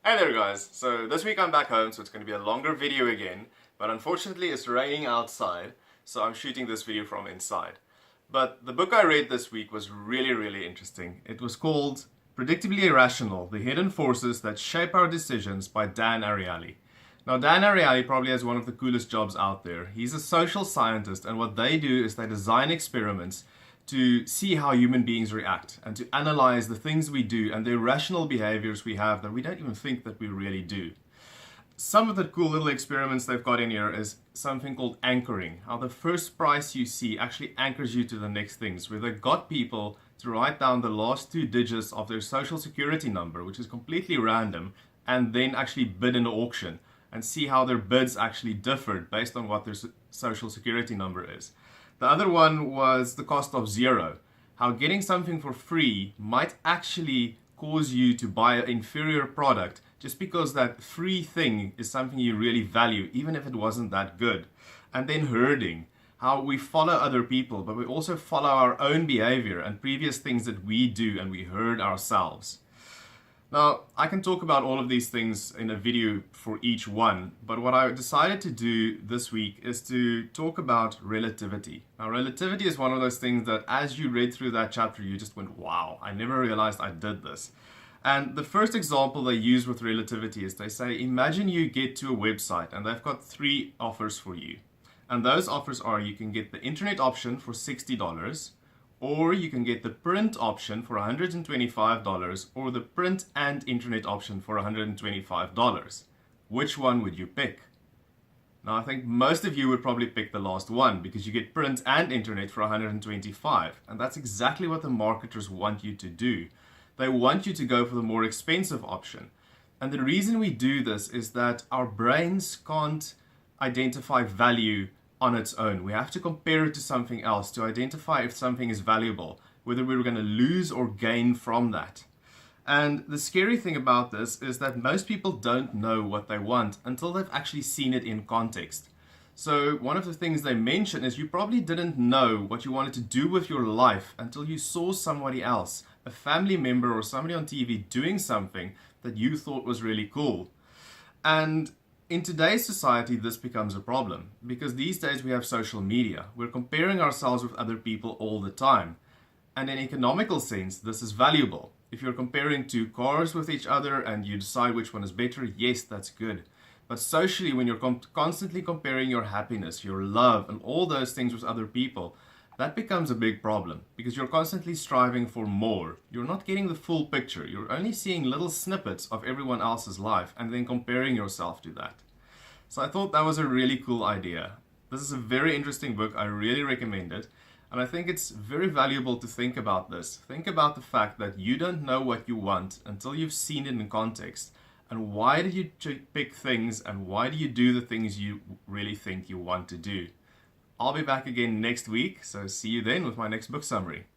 Hey there guys, so this week I'm back home, so it's going to be a longer video again, but unfortunately it's raining outside, so I'm shooting this video from inside. But the book I read this week was really interesting. It was called Predictably Irrational, The Hidden Forces That Shape Our Decisions by Dan Ariely. Now Dan Ariely probably has one of the coolest jobs out there. He's a social scientist, and what they do is they design experiments to see how human beings react and to analyze the things we do and the irrational behaviors we have that we don't even think that we really do. Some of the cool little experiments they've got in here is something called anchoring, how the first price you see actually anchors you to the next things, where they got people to write down the last 2 digits of their social security number, which is completely random, and then actually bid in an auction and see how their bids actually differed based on what their social security number is. The other one was the cost of zero, how getting something for free might actually cause you to buy an inferior product just because that free thing is something you really value, even if it wasn't that good. And then herding, how we follow other people, but we also follow our own behavior and previous things that we do, and we herd ourselves. Now, I can talk about all of these things in a video for each one, but what I decided to do this week is to talk about relativity. Now, relativity is one of those things that as you read through that chapter, you just went, wow, I never realized I did this. And the first example they use with relativity is they say, imagine you get to a website and they've got 3 offers for you. And those offers are, you can get the internet option for $60, or you can get the print option for $125, or the print and internet option for $125. Which one would you pick? Now, I think most of you would probably pick the last one because you get print and internet for $125, and that's exactly what the marketers want you to do. They want you to go for the more expensive option. And the reason we do this is that our brains can't identify value on its own. We have to compare it to something else to identify if something is valuable, whether we're going to lose or gain from that. And the scary thing about this is that most people don't know what they want until they've actually seen it in context. So one of the things they mention is you probably didn't know what you wanted to do with your life until you saw somebody else, a family member or somebody on TV doing something that you thought was really cool. And in today's society, this becomes a problem because these days we have social media. We're comparing ourselves with other people all the time. And in an economical sense, this is valuable. If you're comparing 2 cars with each other and you decide which one is better, yes, that's good. But socially, when you're constantly comparing your happiness, your love, and all those things with other people, that becomes a big problem because you're constantly striving for more. You're not getting the full picture. You're only seeing little snippets of everyone else's life and then comparing yourself to that. So I thought that was a really cool idea. This is a very interesting book. I really recommend it. And I think it's very valuable to think about this. Think about the fact that you don't know what you want until you've seen it in context. And why did you pick things, and why do you do the things you really think you want to do? I'll be back again next week, so see you then with my next book summary.